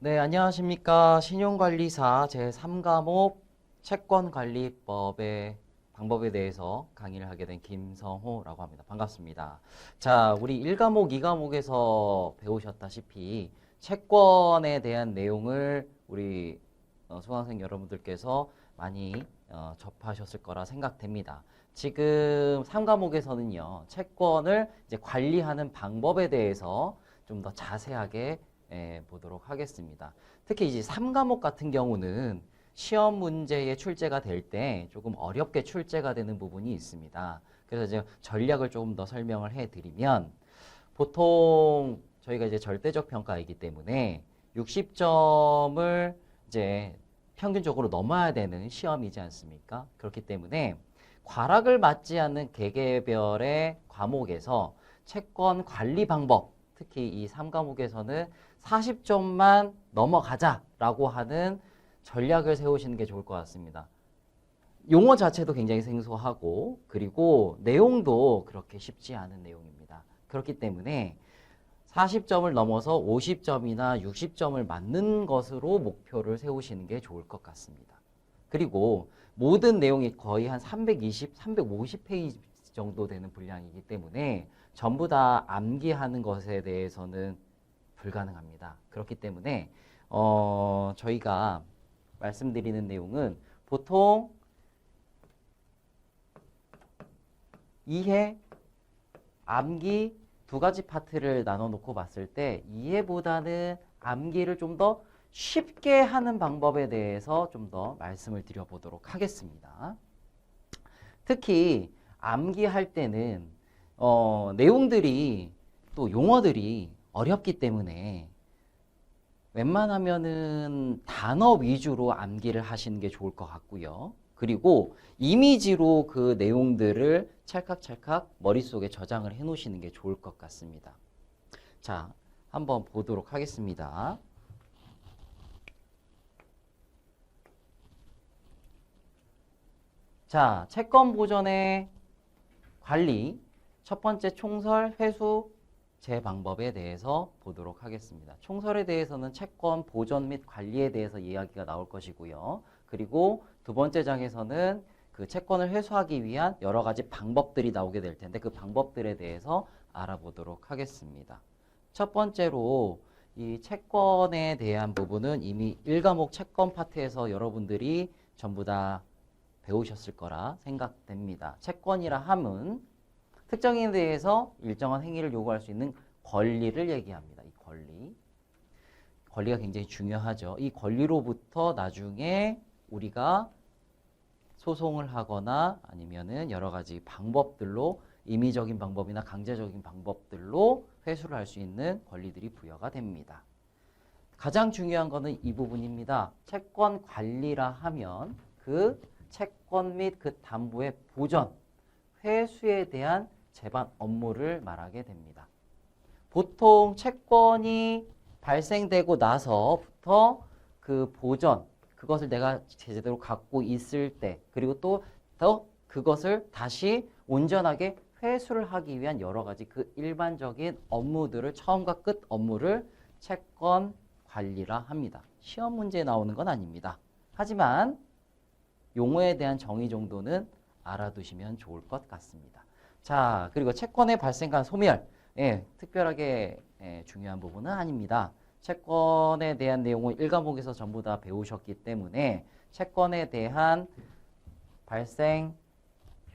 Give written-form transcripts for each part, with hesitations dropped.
네, 안녕하십니까. 신용관리사 제3과목 채권관리법의 방법에 대해서 강의를 하게 된 김성호라고 합니다. 반갑습니다. 자, 우리 1과목, 2과목에서 배우셨다시피 채권에 대한 내용을 우리 수강생 여러분들께서 많이 접하셨을 거라 생각됩니다. 지금 3과목에서는요, 채권을 이제 관리하는 방법에 대해서 좀 더 자세하게 보도록 하겠습니다. 특히 이제 3과목 같은 경우는 시험 문제에 출제가 될 때 조금 어렵게 출제가 되는 부분이 있습니다. 그래서 이제 전략을 조금 더 설명을 해드리면 보통 저희가 이제 절대적 평가이기 때문에 60점을 이제 평균적으로 넘어야 되는 시험이지 않습니까? 그렇기 때문에 과락을 맞지 않는 개개별의 과목에서 채권 관리 방법, 특히 이 3과목에서는 40점만 넘어가자라고 하는 전략을 세우시는 게 좋을 것 같습니다. 용어 자체도 굉장히 생소하고 그리고 내용도 그렇게 쉽지 않은 내용입니다. 그렇기 때문에 40점을 넘어서 50점이나 60점을 맞는 것으로 목표를 세우시는 게 좋을 것 같습니다. 그리고 모든 내용이 거의 한 320, 350페이지 정도 되는 분량이기 때문에 전부 다 암기하는 것에 대해서는 불가능합니다. 그렇기 때문에 저희가 말씀드리는 내용은 보통 이해, 암기 두 가지 파트를 나눠 놓고 봤을 때 이해보다는 암기를 좀 더 쉽게 하는 방법에 대해서 좀 더 말씀을 드려보도록 하겠습니다. 특히 암기할 때는 내용들이 또 용어들이 어렵기 때문에 웬만하면은 단어 위주로 암기를 하시는 게 좋을 것 같고요. 그리고 이미지로 그 내용들을 찰칵찰칵 머릿속에 저장을 해 놓으시는 게 좋을 것 같습니다. 자, 한번 보도록 하겠습니다. 자, 채권 보전의 관리, 첫 번째 총설, 회수, 제 방법에 대해서 보도록 하겠습니다. 총설에 대해서는 채권 보전 및 관리에 대해서 이야기가 나올 것이고요. 그리고 두 번째 장에서는 그 채권을 회수하기 위한 여러 가지 방법들이 나오게 될 텐데 그 방법들에 대해서 알아보도록 하겠습니다. 첫 번째로 이 채권에 대한 부분은 이미 1과목 채권 파트에서 여러분들이 전부 다 배우셨을 거라 생각됩니다. 채권이라 함은 특정인에 대해서 일정한 행위를 요구할 수 있는 권리를 얘기합니다. 이 권리. 권리가 굉장히 중요하죠. 이 권리로부터 나중에 우리가 소송을 하거나 아니면은 여러 가지 방법들로 임의적인 방법이나 강제적인 방법들로 회수를 할 수 있는 권리들이 부여가 됩니다. 가장 중요한 것은 이 부분입니다. 채권 관리라 하면 그 채권 및 그 담보의 보전, 회수에 대한 재반 업무를 말하게 됩니다. 보통 채권이 발생되고 나서부터 그 보전, 그것을 내가 제대로 갖고 있을 때, 그리고 또 더 그것을 다시 온전하게 회수를 하기 위한 여러 가지 그 일반적인 업무들을 처음과 끝 업무를 채권 관리라 합니다. 시험 문제에 나오는 건 아닙니다. 하지만 용어에 대한 정의 정도는 알아두시면 좋을 것 같습니다. 자, 그리고 채권의 발생한 소멸. 특별하게 중요한 부분은 아닙니다. 채권에 대한 내용을 1과목에서 전부 다 배우셨기 때문에 채권에 대한 발생,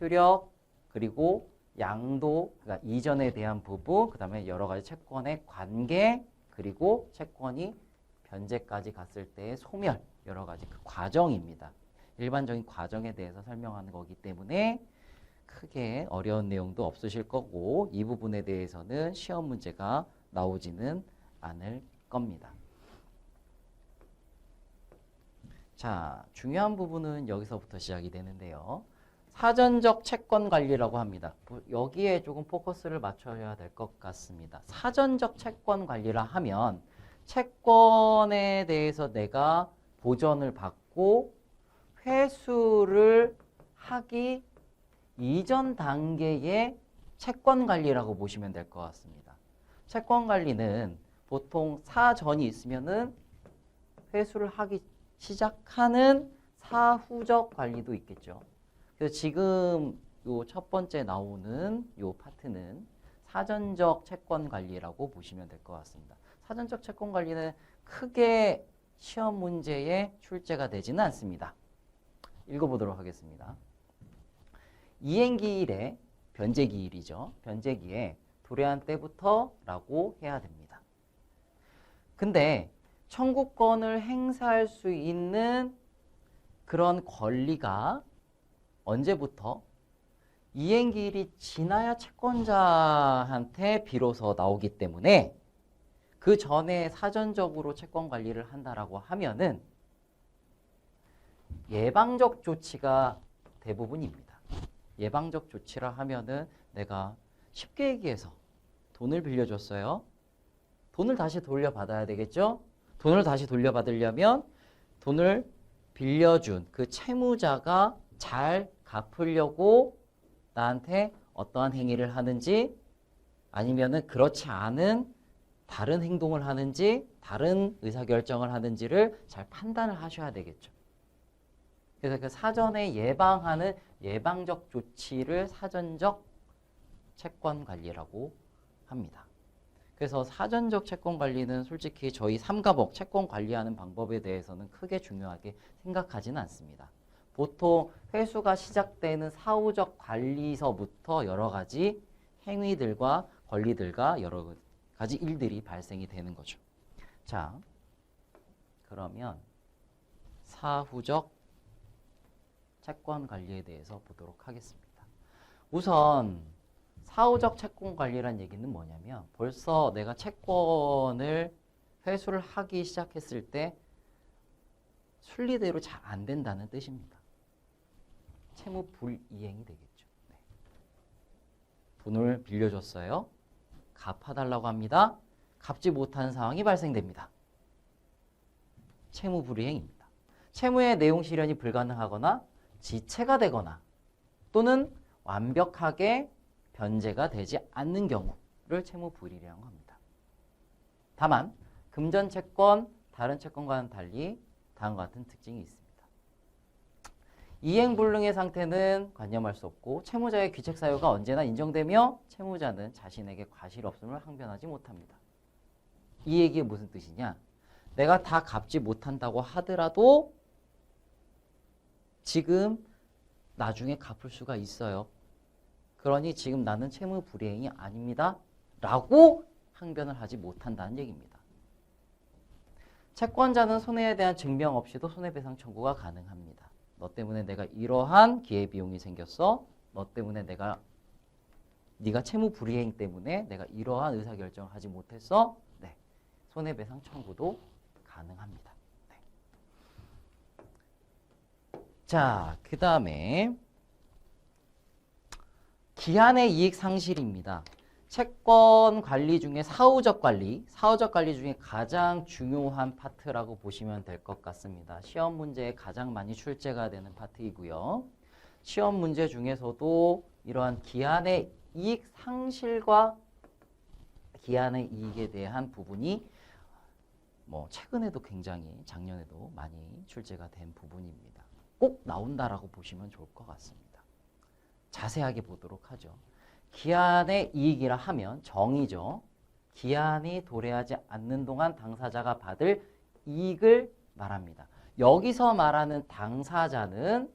효력, 그리고 양도, 그러니까 이전에 대한 부분, 그 다음에 여러 가지 채권의 관계, 그리고 채권이 변제까지 갔을 때의 소멸, 여러 가지 그 과정입니다. 일반적인 과정에 대해서 설명하는 거기 때문에 크게 어려운 내용도 없으실 거고 이 부분에 대해서는 시험 문제가 나오지는 않을 겁니다. 자, 중요한 부분은 여기서부터 시작이 되는데요. 사전적 채권 관리라고 합니다. 여기에 조금 포커스를 맞춰야 될 것 같습니다. 사전적 채권 관리라 하면 채권에 대해서 내가 보전을 받고 회수를 하기 이전 단계의 채권 관리라고 보시면 될 것 같습니다. 채권 관리는 보통 사전이 있으면은 회수를 하기 시작하는 사후적 관리도 있겠죠. 그래서 지금 요 첫 번째 나오는 요 파트는 사전적 채권 관리라고 보시면 될 것 같습니다. 사전적 채권 관리는 크게 시험 문제에 출제가 되지는 않습니다. 읽어보도록 하겠습니다. 이행기일에 변제기일이죠. 변제기에 도래한 때부터 라고 해야 됩니다. 근데 청구권을 행사할 수 있는 그런 권리가 언제부터? 이행기일이 지나야 채권자한테 비로소 나오기 때문에 그 전에 사전적으로 채권 관리를 한다라고 하면은 예방적 조치가 대부분입니다. 예방적 조치라 하면은 내가 쉽게 얘기해서 돈을 빌려줬어요. 돈을 다시 돌려받아야 되겠죠? 돈을 다시 돌려받으려면 돈을 빌려준 그 채무자가 잘 갚으려고 나한테 어떠한 행위를 하는지 아니면은 그렇지 않은 다른 행동을 하는지 다른 의사결정을 하는지를 잘 판단을 하셔야 되겠죠. 그래서 그 사전에 예방하는 예방적 조치를 사전적 채권 관리라고 합니다. 그래서 사전적 채권 관리는 솔직히 저희 삼가복 채권 관리하는 방법에 대해서는 크게 중요하게 생각하지는 않습니다. 보통 회수가 시작되는 사후적 관리서부터 여러 가지 행위들과 권리들과 여러 가지 일들이 발생이 되는 거죠. 자, 그러면 사후적 채권 관리에 대해서 보도록 하겠습니다. 우선 사후적 채권 관리란 얘기는 뭐냐면 벌써 내가 채권을 회수를 하기 시작했을 때 순리대로 잘 안 된다는 뜻입니다. 채무 불이행이 되겠죠. 네. 돈을 빌려줬어요. 갚아달라고 합니다. 갚지 못하는 상황이 발생됩니다. 채무 불이행입니다. 채무의 내용 실현이 불가능하거나 지체가 되거나 또는 완벽하게 변제가 되지 않는 경우를 채무 불이행이라고 합니다. 다만 금전 채권, 다른 채권과는 달리 다음과 같은 특징이 있습니다. 이행불능의 상태는 관념할 수 없고 채무자의 귀책 사유가 언제나 인정되며 채무자는 자신에게 과실 없음을 항변하지 못합니다. 이 얘기가 무슨 뜻이냐? 내가 다 갚지 못한다고 하더라도 지금 나중에 갚을 수가 있어요. 그러니 지금 나는 채무 불이행이 아닙니다. 라고 항변을 하지 못한다는 얘기입니다. 채권자는 손해에 대한 증명 없이도 손해배상 청구가 가능합니다. 너 때문에 내가 이러한 기회비용이 생겼어. 너 때문에 네가 채무 불이행 때문에 내가 이러한 의사결정을 하지 못했어. 네, 손해배상 청구도 가능합니다. 네. 자, 그 다음에 기한의 이익 상실입니다. 채권 관리 중에 사후적 관리 중에 가장 중요한 파트라고 보시면 될 것 같습니다. 시험 문제에 가장 많이 출제가 되는 파트이고요. 시험 문제 중에서도 이러한 기한의 이익 상실과 기한의 이익에 대한 부분이 최근에도 굉장히 작년에도 많이 출제가 된 부분입니다. 꼭 나온다라고 보시면 좋을 것 같습니다. 자세하게 보도록 하죠. 기한의 이익이라 하면 정의죠. 기한이 도래하지 않는 동안 당사자가 받을 이익을 말합니다. 여기서 말하는 당사자는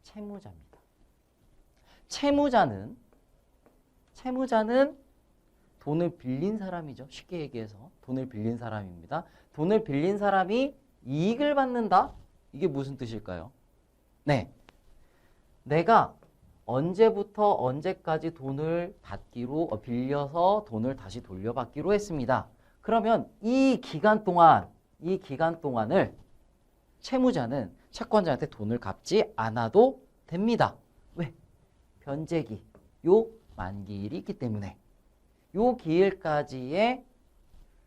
채무자입니다. 채무자는 돈을 빌린 사람이죠. 쉽게 얘기해서 돈을 빌린 사람입니다. 돈을 빌린 사람이 이익을 받는다? 이게 무슨 뜻일까요? 네. 내가 언제부터 언제까지 돈을 빌려서 돈을 다시 돌려받기로 했습니다. 그러면 이 기간 동안을 채무자는 채권자한테 돈을 갚지 않아도 됩니다. 왜? 변제기, 요 만기일이 있기 때문에 요 기일까지의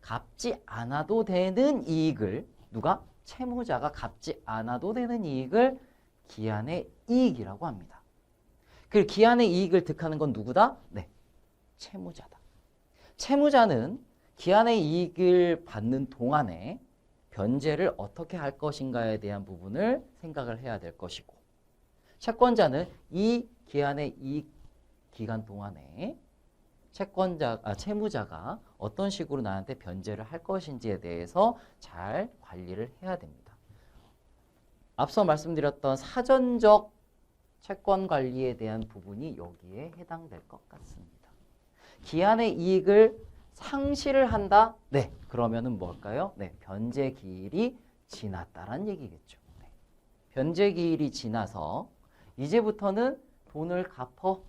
갚지 않아도 되는 이익을 누가? 채무자가 갚지 않아도 되는 이익을 기한의 이익이라고 합니다. 그 기한의 이익을 득하는 건 누구다? 네, 채무자다. 채무자는 기한의 이익을 받는 동안에 변제를 어떻게 할 것인가에 대한 부분을 생각을 해야 될 것이고, 채권자는 이 기한의 이익 기간 동안에 채무자가 어떤 식으로 나한테 변제를 할 것인지에 대해서 잘 관리를 해야 됩니다. 앞서 말씀드렸던 사전적 채권 관리에 대한 부분이 여기에 해당될 것 같습니다. 기한의 이익을 상실을 한다? 네, 그러면은 뭘까요? 네, 변제 기일이 지났다란 얘기겠죠. 네. 변제 기일이 지나서 이제부터는 돈을 갚어,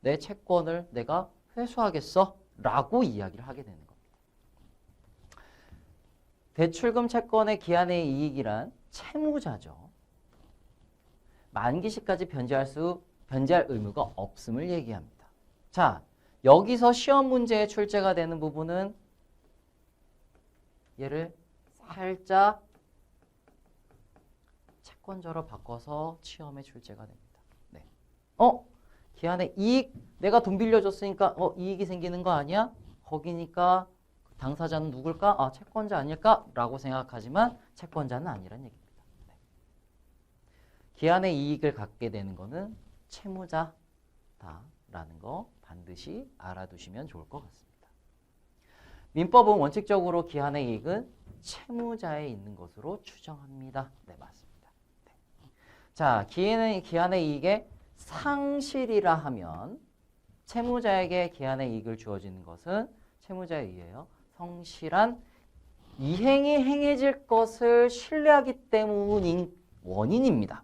내 채권을 내가 회수하겠어 라고 이야기를 하게 되는 겁니다. 대출금 채권의 기한의 이익이란 채무자죠. 만기 시까지 변제할 의무가 없음을 얘기합니다. 자, 여기서 시험 문제에 출제가 되는 부분은 얘를 살짝 채권자로 바꿔서 시험에 출제가 됩니다. 네. 기한의 이익, 내가 돈 빌려줬으니까 이익이 생기는 거 아니야? 거기니까 당사자는 누굴까? 채권자 아닐까? 라고 생각하지만 채권자는 아니란 얘기입니다. 네. 기한의 이익을 갖게 되는 거는 채무자다라는 거 반드시 알아두시면 좋을 것 같습니다. 민법은 원칙적으로 기한의 이익은 채무자에 있는 것으로 추정합니다. 네, 맞습니다. 네. 자, 기한의 이익의 상실이라 하면 채무자에게 기한의 이익을 주어지는 것은 채무자에 의하여 성실한 이행이 행해질 것을 신뢰하기 때문인 원인입니다.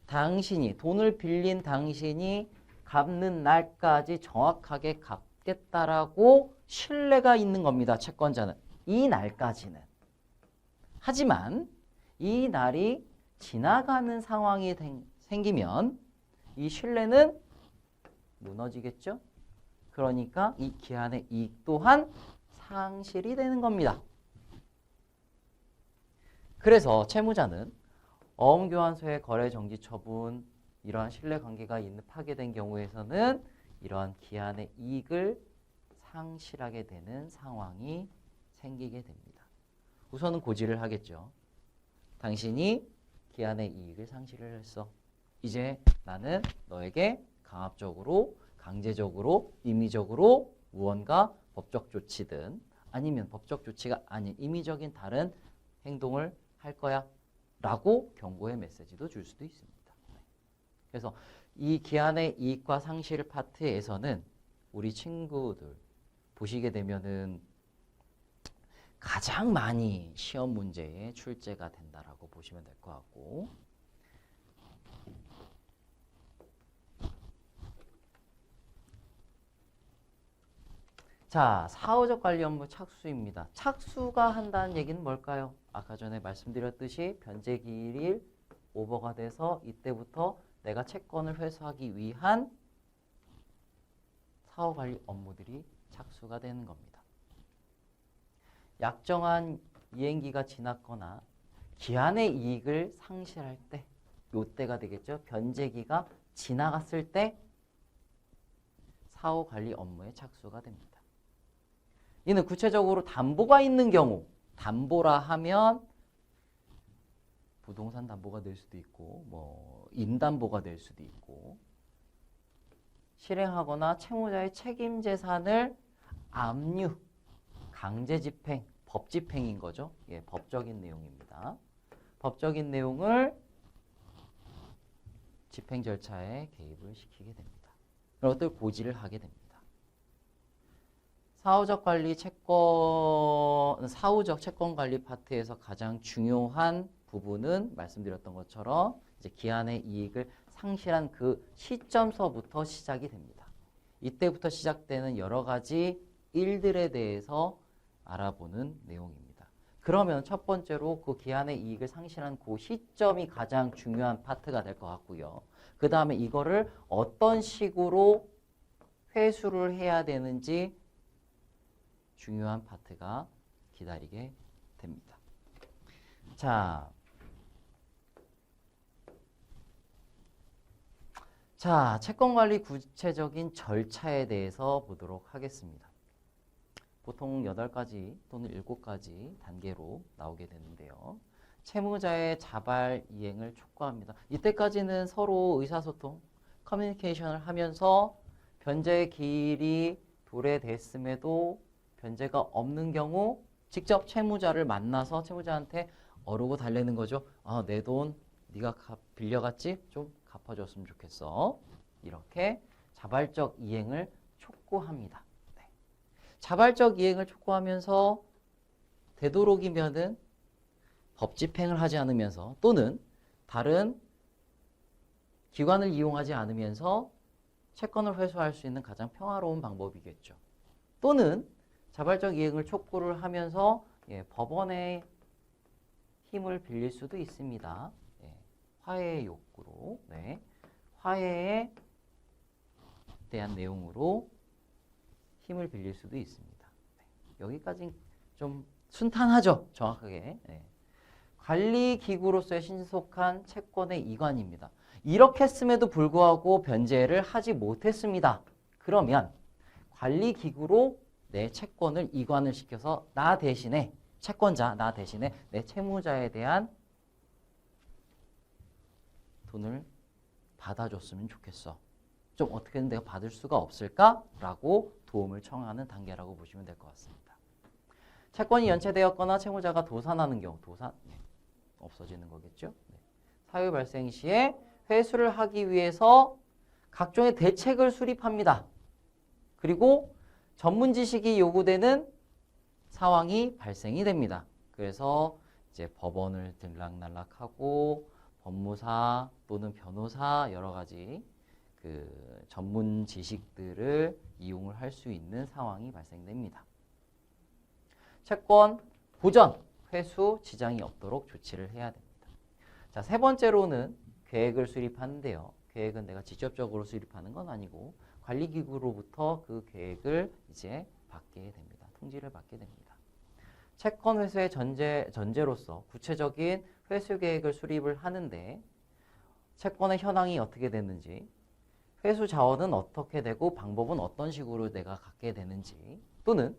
당신이 돈을 빌린 당신이 갚는 날까지 정확하게 갚겠다라고 신뢰가 있는 겁니다. 채권자는. 이 날까지는. 하지만 이 날이 지나가는 상황이 생기면 이 신뢰는 무너지겠죠? 그러니까 이 기한의 이익 또한 상실이 되는 겁니다. 그래서 채무자는 어음교환소의 거래 정지 처분, 이러한 신뢰관계가 파괴된 경우에서는 이러한 기한의 이익을 상실하게 되는 상황이 생기게 됩니다. 우선은 고지를 하겠죠. 당신이 기한의 이익을 상실을 했어. 이제 나는 너에게 강압적으로, 강제적으로, 임의적으로 무언가 법적 조치든 아니면 법적 조치가 아닌 임의적인 다른 행동을 할 거야 라고 경고의 메시지도 줄 수도 있습니다. 그래서 이 기한의 이익과 상실 파트에서는 우리 친구들 보시게 되면은 가장 많이 시험 문제에 출제가 된다라고 보시면 될 것 같고, 자, 사후적 관리 업무 착수입니다. 착수가 한다는 얘기는 뭘까요? 아까 전에 말씀드렸듯이 변제 기일이 오버가 돼서 이때부터 내가 채권을 회수하기 위한 사후 관리 업무들이 착수가 되는 겁니다. 약정한 이행기가 지났거나 기한의 이익을 상실할 때, 요때가 되겠죠. 변제기가 지나갔을 때 사후 관리 업무에 착수가 됩니다. 이는 구체적으로 담보가 있는 경우, 담보라 하면 부동산 담보가 될 수도 있고 임담보가 될 수도 있고, 실행하거나 채무자의 책임 재산을 압류, 강제 집행, 법 집행인 거죠. 예, 법적인 내용입니다. 법적인 내용을 집행 절차에 개입을 시키게 됩니다. 그런 것들 고지를 하게 됩니다. 사후적 채권 관리 파트에서 가장 중요한 부분은 말씀드렸던 것처럼 이제 기한의 이익을 상실한 그 시점서부터 시작이 됩니다. 이때부터 시작되는 여러 가지 일들에 대해서 알아보는 내용입니다. 그러면 첫 번째로 그 기한의 이익을 상실한 그 시점이 가장 중요한 파트가 될 것 같고요. 그 다음에 이거를 어떤 식으로 회수를 해야 되는지 중요한 파트가 기다리게 됩니다. 자, 채권관리 구체적인 절차에 대해서 보도록 하겠습니다. 보통 8가지 또는 7가지 단계로 나오게 되는데요. 채무자의 자발 이행을 촉구합니다. 이때까지는 서로 의사소통, 커뮤니케이션을 하면서 변제의 기일이 도래됐음에도 변제가 없는 경우 직접 채무자를 만나서 채무자한테 어르고 달래는 거죠. 아, 내 돈 네가 빌려갔지? 좀 갚아줬으면 좋겠어. 이렇게 자발적 이행을 촉구합니다. 네. 자발적 이행을 촉구하면서 되도록이면은 법 집행을 하지 않으면서 또는 다른 기관을 이용하지 않으면서 채권을 회수할 수 있는 가장 평화로운 방법이겠죠. 또는 자발적 이행을 촉구를 하면서 법원의 힘을 빌릴 수도 있습니다. 화해의 욕구로, 화해에 대한 내용으로 힘을 빌릴 수도 있습니다. 여기까지 좀 순탄하죠, 정확하게. 관리기구로서의 신속한 채권의 이관입니다. 이렇게 했음에도 불구하고 변제를 하지 못했습니다. 그러면 관리기구로 내 채권을 이관을 시켜서 나 대신에 채권자, 나 대신에 내 채무자에 대한 돈을 받아줬으면 좋겠어. 좀 어떻게든 내가 받을 수가 없을까? 라고 도움을 청하는 단계라고 보시면 될 것 같습니다. 채권이 연체되었거나 채무자가 도산하는 경우, 도산 없어지는 거겠죠. 사유 발생 시에 회수를 하기 위해서 각종의 대책을 수립합니다. 그리고 전문 지식이 요구되는 상황이 발생이 됩니다. 그래서 이제 법원을 들락날락하고 법무사 또는 변호사 여러 가지 그 전문 지식들을 이용을 할 수 있는 상황이 발생됩니다. 채권 보전, 회수, 지장이 없도록 조치를 해야 됩니다. 자, 세 번째로는 계획을 수립하는데요. 계획은 내가 직접적으로 수립하는 건 아니고 관리기구로부터 그 계획을 이제 받게 됩니다. 통지를 받게 됩니다. 채권 회수의 전제로서 구체적인 회수 계획을 수립을 하는데 채권의 현황이 어떻게 됐는지, 회수 자원은 어떻게 되고 방법은 어떤 식으로 내가 갖게 되는지, 또는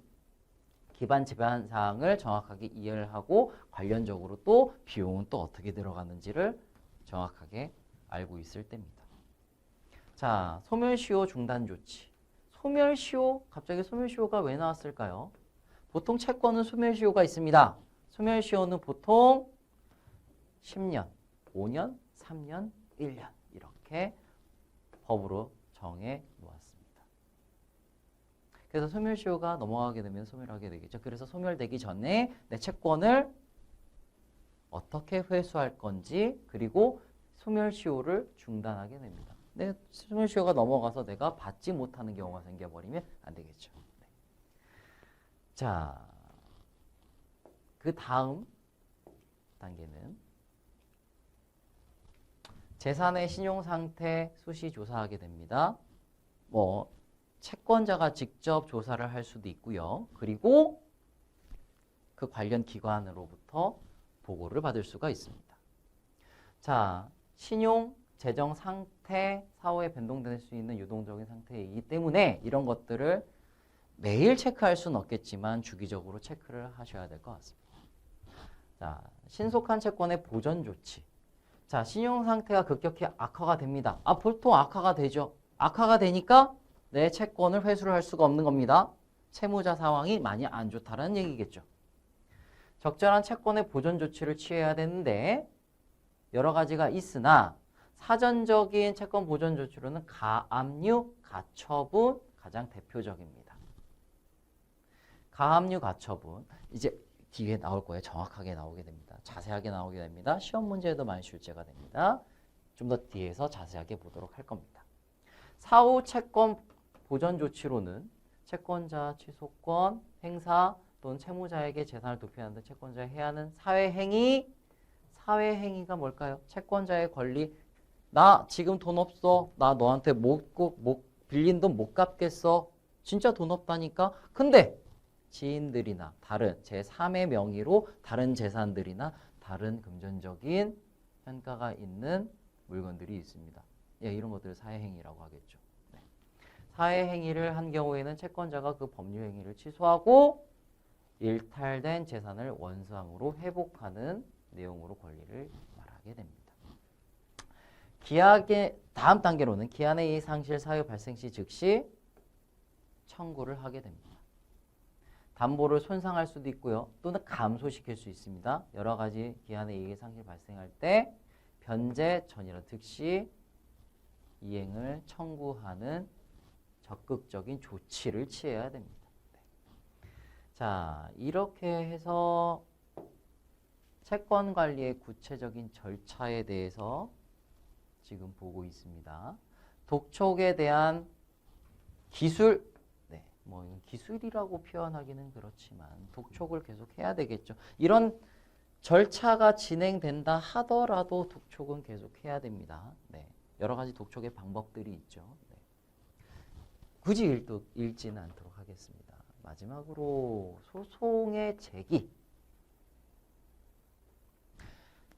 기반 제한 사항을 정확하게 이해를 하고 관련적으로 또 비용은 또 어떻게 들어가는지를 정확하게 알고 있을 때입니다. 자, 소멸시효 중단 조치. 소멸시효, 갑자기 소멸시효가 왜 나왔을까요? 보통 채권은 소멸시효가 있습니다. 소멸시효는 보통 10년, 5년, 3년, 1년 이렇게 법으로 정해 놓았습니다. 그래서 소멸시효가 넘어가게 되면 소멸하게 되겠죠. 그래서 소멸되기 전에 내 채권을 어떻게 회수할 건지, 그리고 소멸시효를 중단하게 됩니다. 내 소멸시효가 넘어가서 내가 받지 못하는 경우가 생겨버리면 안 되겠죠. 자, 그 다음 단계는 재산의 신용상태 수시 조사하게 됩니다. 채권자가 직접 조사를 할 수도 있고요. 그리고 그 관련 기관으로부터 보고를 받을 수가 있습니다. 자, 신용, 재정 상태, 사후에 변동될 수 있는 유동적인 상태이기 때문에 이런 것들을 매일 체크할 수는 없겠지만 주기적으로 체크를 하셔야 될 것 같습니다. 자, 신속한 채권의 보전 조치. 자, 신용 상태가 급격히 악화가 됩니다. 보통 악화가 되죠. 악화가 되니까 내 채권을 회수를 할 수가 없는 겁니다. 채무자 상황이 많이 안 좋다는 얘기겠죠. 적절한 채권의 보전 조치를 취해야 되는데 여러 가지가 있으나 사전적인 채권 보전 조치로는 가압류, 가처분 가장 대표적입니다. 가압류, 가처분 이제 뒤에 나올 거예요. 정확하게 나오게 됩니다. 자세하게 나오게 됩니다. 시험 문제에도 많이 출제가 됩니다. 좀 더 뒤에서 자세하게 보도록 할 겁니다. 사후 채권 보전 조치로는 채권자 취소권, 행사 또는 채무자에게 재산을 도피하는 등 채권자가 해야 하는 사회행위. 사회행위가 뭘까요? 채권자의 권리. 나 지금 돈 없어. 나 너한테 빌린 돈 못 갚겠어. 진짜 돈 없다니까. 근데 지인들이나 다른 제3의 명의로 다른 재산들이나 다른 금전적인 현가가 있는 물건들이 있습니다. 이런 것들을 사회행위라고 하겠죠. 사회 행위를 한 경우에는 채권자가 그 법률 행위를 취소하고 일탈된 재산을 원상으로 회복하는 내용으로 권리를 말하게 됩니다. 기한의 다음 단계로는 기한에 의해 상실 사유 발생 시 즉시 청구를 하게 됩니다. 담보를 손상할 수도 있고요. 또는 감소시킬 수 있습니다. 여러 가지 기한에 의해 상실 발생할 때 변제 전이라 즉시 이행을 청구하는 적극적인 조치를 취해야 됩니다. 네. 자, 이렇게 해서 채권 관리의 구체적인 절차에 대해서 지금 보고 있습니다. 독촉에 대한 기술, 네, 뭐 기술이라고 표현하기는 그렇지만 독촉을 계속 해야 되겠죠. 이런 절차가 진행된다 하더라도 독촉은 계속 해야 됩니다. 네, 여러 가지 독촉의 방법들이 있죠. 네. 굳이 읽지는 않도록 하겠습니다. 마지막으로 소송의 제기.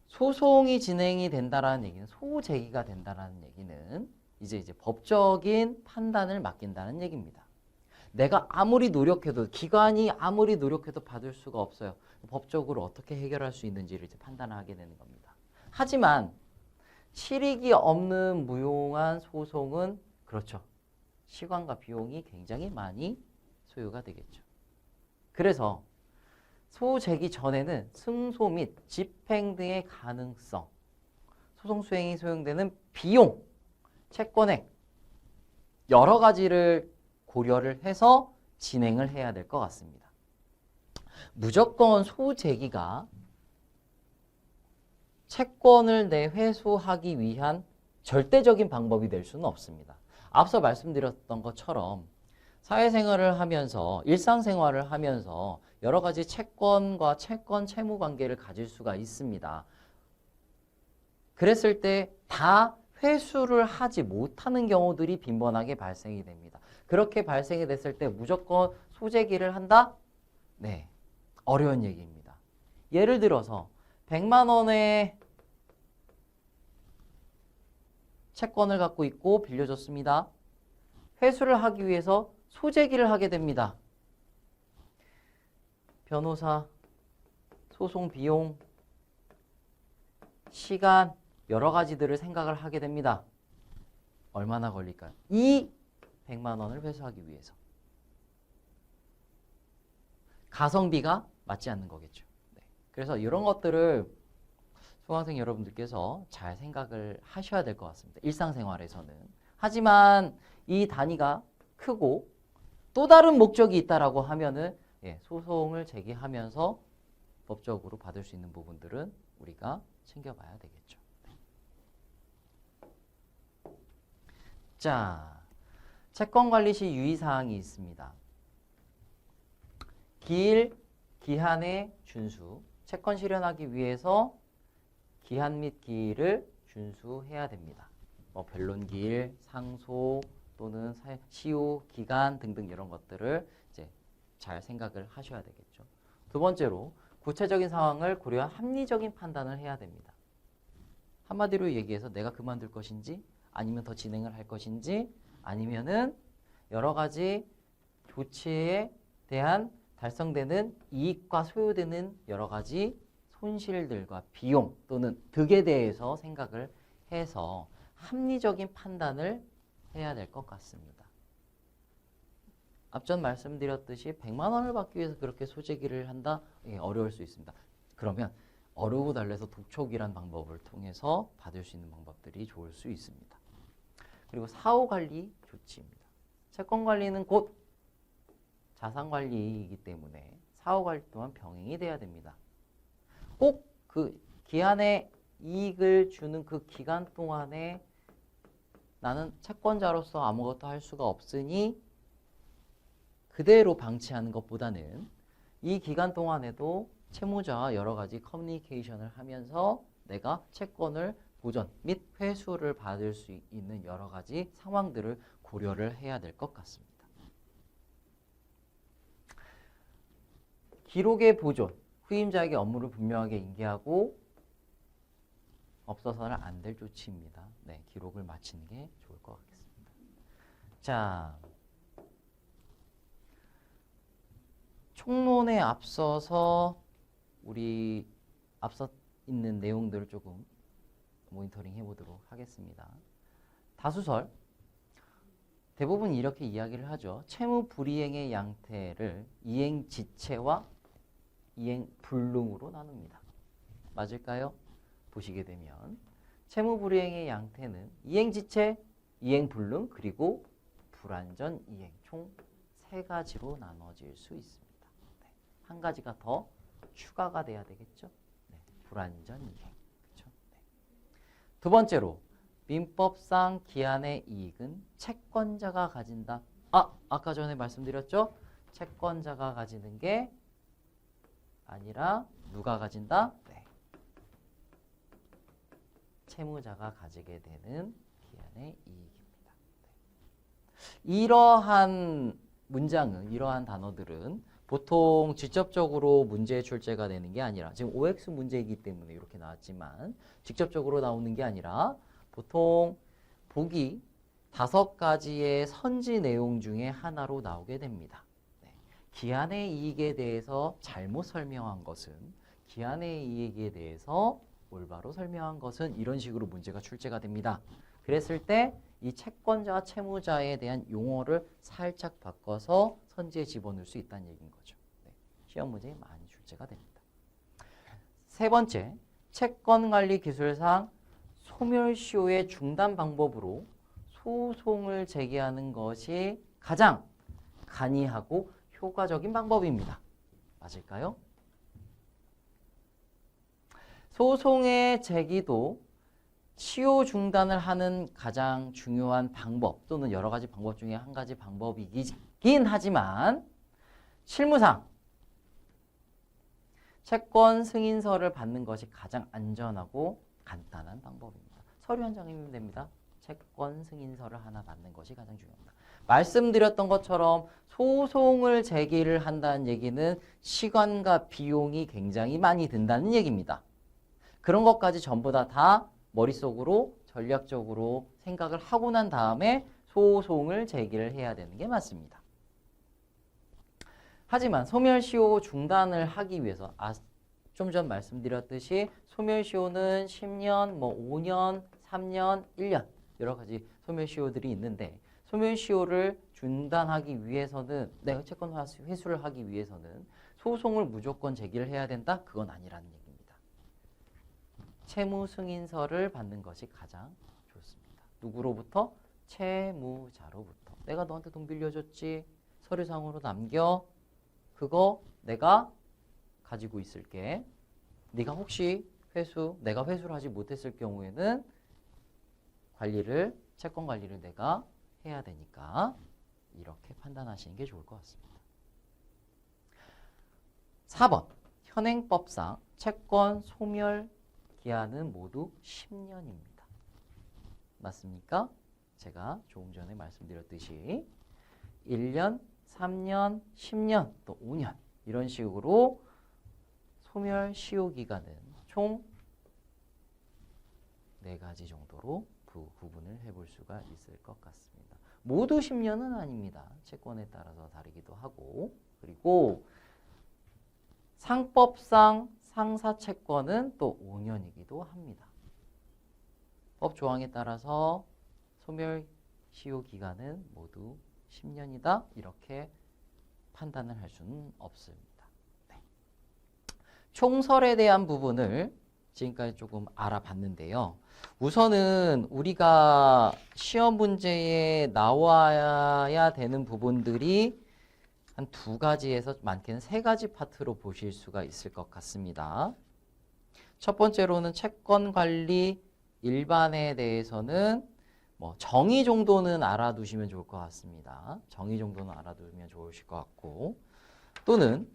소송이 진행이 된다라는 얘기는 소제기가 된다라는 얘기는 이제 법적인 판단을 맡긴다는 얘기입니다. 내가 아무리 노력해도 기관이 아무리 노력해도 받을 수가 없어요. 법적으로 어떻게 해결할 수 있는지를 이제 판단하게 되는 겁니다. 하지만 실익이 없는 무용한 소송은 그렇죠. 시간과 비용이 굉장히 많이 소요가 되겠죠. 그래서 소제기 전에는 승소 및 집행 등의 가능성, 소송 수행이 소요되는 비용, 채권액 여러 가지를 고려를 해서 진행을 해야 될 것 같습니다. 무조건 소제기가 채권을 내회수하기 위한 절대적인 방법이 될 수는 없습니다. 앞서 말씀드렸던 것처럼 사회생활을 하면서 일상생활을 하면서 여러 가지 채권과 채권 채무 관계를 가질 수가 있습니다. 그랬을 때 다 회수를 하지 못하는 경우들이 빈번하게 발생이 됩니다. 그렇게 발생이 됐을 때 무조건 소제기를 한다? 네, 어려운 얘기입니다. 예를 들어서 100만 원의 채권을 갖고 있고 빌려줬습니다. 회수를 하기 위해서 소제기를 하게 됩니다. 변호사, 소송 비용, 시간 여러 가지들을 생각을 하게 됩니다. 얼마나 걸릴까요? 이 100만 원을 회수하기 위해서. 가성비가 맞지 않는 거겠죠. 네. 그래서 이런 것들을 수강생 여러분들께서 잘 생각을 하셔야 될 것 같습니다. 일상생활에서는. 하지만 이 단위가 크고 또 다른 목적이 있다라고 하면은 소송을 제기하면서 법적으로 받을 수 있는 부분들은 우리가 챙겨봐야 되겠죠. 자, 채권관리 시 유의사항이 있습니다. 기일, 기한의 준수. 채권 실현하기 위해서 기한 및 기일을 준수해야 됩니다. 뭐 변론기일, 상소 또는 시효, 기간 등등 이런 것들을 이제 잘 생각을 하셔야 되겠죠. 두 번째로 구체적인 상황을 고려한 합리적인 판단을 해야 됩니다. 한마디로 얘기해서 내가 그만둘 것인지 아니면 더 진행을 할 것인지 아니면은 여러 가지 조치에 대한 달성되는 이익과 소요되는 여러 가지 손실들과 비용 또는 득에 대해서 생각을 해서 합리적인 판단을 해야 될 것 같습니다. 앞전 말씀드렸듯이 100만 원을 받기 위해서 그렇게 소제기를 한다? 어려울 수 있습니다. 그러면 어려우고 달래서 독촉이란 방법을 통해서 받을 수 있는 방법들이 좋을 수 있습니다. 그리고 사후관리 조치입니다. 채권관리는 곧 자산관리이기 때문에 사후관리 또한 병행이 돼야 됩니다. 꼭 그 기한에 이익을 주는 그 기간 동안에 나는 채권자로서 아무것도 할 수가 없으니 그대로 방치하는 것보다는 이 기간 동안에도 채무자와 여러 가지 커뮤니케이션을 하면서 내가 채권을 보전 및 회수를 받을 수 있는 여러 가지 상황들을 고려를 해야 될 것 같습니다. 기록의 보존, 후임자에게 업무를 분명하게 인계하고 없어서는 안 될 조치입니다. 네, 기록을 마치는 게 좋을 것 같습니다. 자, 총론에 앞서서 우리 앞서 있는 내용들을 조금 모니터링 해보도록 하겠습니다. 다수설 대부분 이렇게 이야기를 하죠. 채무 불이행의 양태를 이행지체와 이행불능으로 나눕니다. 맞을까요? 보시게 되면 채무 불이행의 양태는 이행지체, 이행불능, 그리고 불완전 이행 총 3가지로 나눠질 수 있습니다. 네. 한 가지가 더 추가가 돼야 되겠죠. 네. 불완전 이행. 그렇죠? 네. 두 번째로 민법상 기한의 이익은 채권자가 가진다. 아까 전에 말씀드렸죠? 채권자가 가지는 게 아니라 누가 가진다? 네. 채무자가 가지게 되는 기한의 이익입니다. 네. 이러한 문장은, 이러한 단어들은 보통 직접적으로 문제 출제가 되는 게 아니라, 지금 OX 문제이기 때문에 이렇게 나왔지만 직접적으로 나오는 게 아니라 보통 보기 5가지의 선지 내용 중에 하나로 나오게 됩니다. 네. 기한의 이익에 대해서 잘못 설명한 것은, 기한의 이익에 대해서 올바로 설명한 것은, 이런 식으로 문제가 출제가 됩니다. 그랬을 때 이 채권자와 채무자에 대한 용어를 살짝 바꿔서 선지에 집어넣을 수 있다는 얘기인 거죠. 네. 시험 문제에 많이 출제가 됩니다. 세 번째, 채권관리 기술상 소멸시효의 중단 방법으로 소송을 제기하는 것이 가장 간이하고 효과적인 방법입니다. 맞을까요? 소송의 제기도 시효 중단을 하는 가장 중요한 방법, 또는 여러 가지 방법 중에 한 가지 방법이긴 하지만 실무상 채권 승인서를 받는 것이 가장 안전하고 간단한 방법입니다. 서류 한 장이면 됩니다. 채권 승인서를 하나 받는 것이 가장 중요합니다. 말씀드렸던 것처럼 소송을 제기를 한다는 얘기는 시간과 비용이 굉장히 많이 든다는 얘기입니다. 그런 것까지 전부 다 머릿속으로 전략적으로 생각을 하고 난 다음에 소송을 제기를 해야 되는 게 맞습니다. 하지만 소멸시효 중단을 하기 위해서 좀 전 말씀드렸듯이 소멸시효는 10년, 5년, 3년, 1년 여러 가지 소멸시효들이 있는데, 소멸시효를 중단하기 위해서는, 내가 채권 회수를 하기 위해서는 소송을 무조건 제기를 해야 된다? 그건 아니라는 얘기입니다. 채무 승인서를 받는 것이 가장 좋습니다. 누구로부터? 채무자로부터. 내가 너한테 돈 빌려줬지? 서류상으로 남겨. 그거 내가 가지고 있을게. 네가 혹시 내가 회수를 하지 못했을 경우에는 채권 관리를 내가 해야 되니까 이렇게 판단하시는 게 좋을 것 같습니다. 4번, 현행법상 채권 소멸 기한은 모두 10년입니다. 맞습니까? 제가 조금 전에 말씀드렸듯이 1년, 3년, 10년, 또 5년 이런 식으로 소멸 시효 기간은 총 4가지 정도로 구분을 해볼 수가 있을 것 같습니다. 모두 10년은 아닙니다. 채권에 따라서 다르기도 하고, 그리고 상법상 상사채권은 또 5년이기도 합니다. 법 조항에 따라서 소멸시효 기간은 모두 10년이다 이렇게 판단을 할 수는 없습니다. 네. 총설에 대한 부분을 지금까지 조금 알아봤는데요. 우선은 우리가 시험 문제에 나와야 되는 부분들이 한 2가지에서 많게는 3가지 파트로 보실 수가 있을 것 같습니다. 첫 번째로는 채권 관리 일반에 대해서는 정의 정도는 알아두시면 좋을 것 같습니다. 정의 정도는 알아두면 좋으실 것 같고, 또는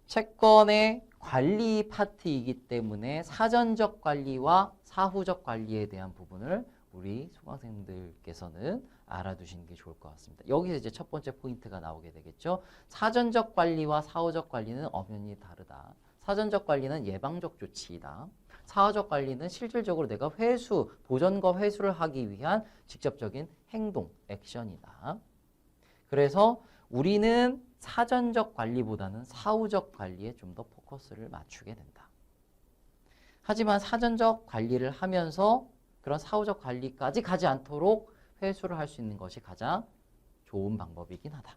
채권의 관리 파트이기 때문에 사전적 관리와 사후적 관리에 대한 부분을 우리 수강생들께서는 알아두시는 게 좋을 것 같습니다. 여기서 이제 첫 번째 포인트가 나오게 되겠죠. 사전적 관리와 사후적 관리는 엄연히 다르다. 사전적 관리는 예방적 조치이다. 사후적 관리는 실질적으로 내가 보전과 회수를 하기 위한 직접적인 행동, 액션이다. 그래서 우리는 사전적 관리보다는 사후적 관리에 좀 더 포커스를 맞추게 된다. 하지만 사전적 관리를 하면서 그런 사후적 관리까지 가지 않도록 회수를 할 수 있는 것이 가장 좋은 방법이긴 하다.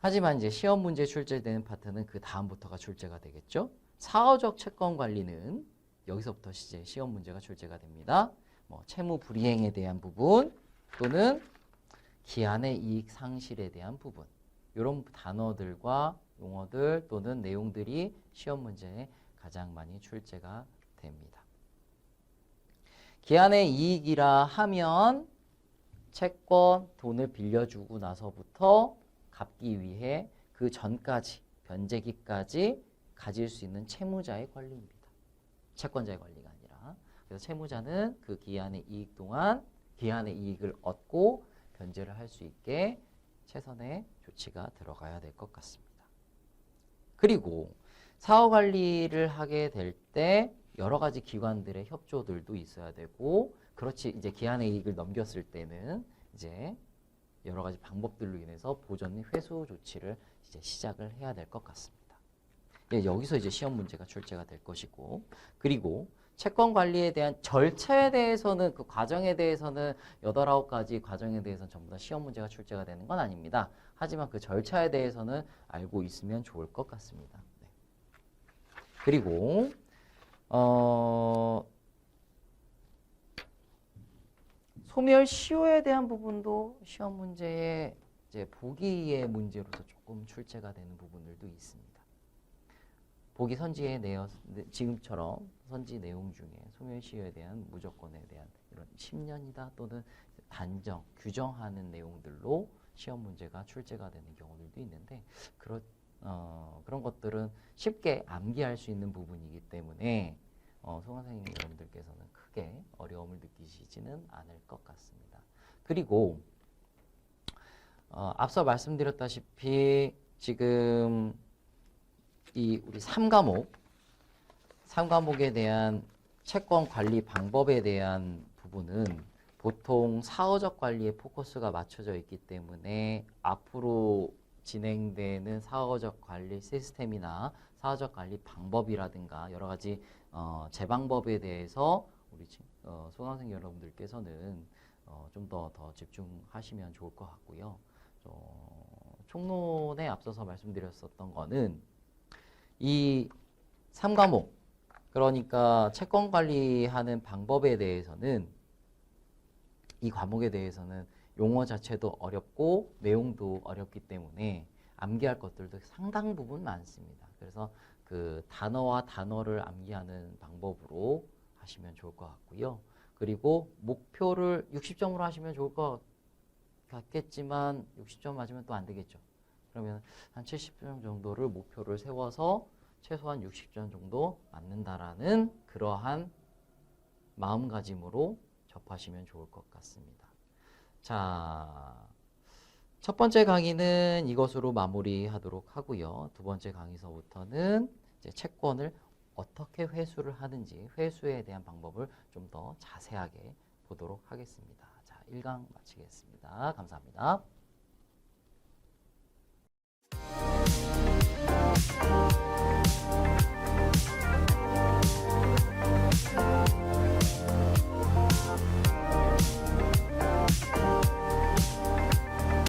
하지만 이제 시험 문제 출제되는 파트는 그 다음부터가 출제가 되겠죠. 사후적 채권 관리는 여기서부터 이제 시험 문제가 출제가 됩니다. 뭐 채무 불이행에 대한 부분 또는 기한의 이익 상실에 대한 부분, 이런 단어들과 용어들 또는 내용들이 시험 문제에 가장 많이 출제가 됩니다. 기한의 이익이라 하면 채권, 돈을 빌려주고 나서부터 갚기 위해 그 전까지, 변제기까지 가질 수 있는 채무자의 권리입니다. 채권자의 권리가 아니라. 그래서 채무자는 그 기한의 이익 동안 기한의 이익을 얻고 변제를 할 수 있게 최선의 조치가 들어가야 될 것 같습니다. 그리고 사후 관리를 하게 될 때 여러 가지 기관들의 협조들도 있어야 되고, 그렇지 이제 기한의 이익을 넘겼을 때는 이제 여러 가지 방법들로 인해서 보전 및 회수 조치를 이제 시작을 해야 될 것 같습니다. 예, 여기서 이제 시험 문제가 출제가 될 것이고, 그리고 채권 관리에 대한 절차에 대해서는 그 과정에 대해서는 8, 9가지 과정에 대해서는 전부 다 시험 문제가 출제가 되는 건 아닙니다. 하지만 그 절차에 대해서는 알고 있으면 좋을 것 같습니다. 네. 그리고 소멸시효에 대한 부분도 시험 문제에 이제 보기의 문제로서 조금 출제가 되는 부분들도 있습니다. 보기 선지에 지금처럼 선지 내용 중에 소멸시효에 대한 무조건에 대한 이런 10년이다 또는 단정, 규정하는 내용들로 시험 문제가 출제가 되는 경우들도 있는데 그런 것들은 쉽게 암기할 수 있는 부분이기 때문에 수강생 여러분들께서는 크게 어려움을 느끼시지는 않을 것 같습니다. 그리고 앞서 말씀드렸다시피 지금 이 우리 3과목에 대한 채권 관리 방법에 대한 부분은 보통 사후적 관리에 포커스가 맞춰져 있기 때문에 앞으로 진행되는 사후적 관리 시스템이나 사후적 관리 방법이라든가 여러 가지 제방법에 대해서 우리 수강생 여러분들께서는 좀 더 집중하시면 좋을 것 같고요. 총론에 앞서서 말씀드렸었던 거는 이 3과목, 그러니까 채권 관리하는 방법에 대해서는 이 과목에 대해서는 용어 자체도 어렵고 내용도 어렵기 때문에 암기할 것들도 상당 부분 많습니다. 그래서 그 단어와 단어를 암기하는 방법으로 하시면 좋을 것 같고요. 그리고 목표를 60점으로 하시면 좋을 것 같겠지만 60점 맞으면 또 안 되겠죠. 그러면 한 70점 정도를 목표를 세워서 최소한 60점 정도 맞는다라는 그러한 마음가짐으로 접하시면 좋을 것 같습니다. 자, 첫 번째 강의는 이것으로 마무리하도록 하고요. 두 번째 강의서부터는 이제 채권을 어떻게 회수를 하는지 회수에 대한 방법을 좀 더 자세하게 보도록 하겠습니다. 자, 1강 마치겠습니다. 감사합니다.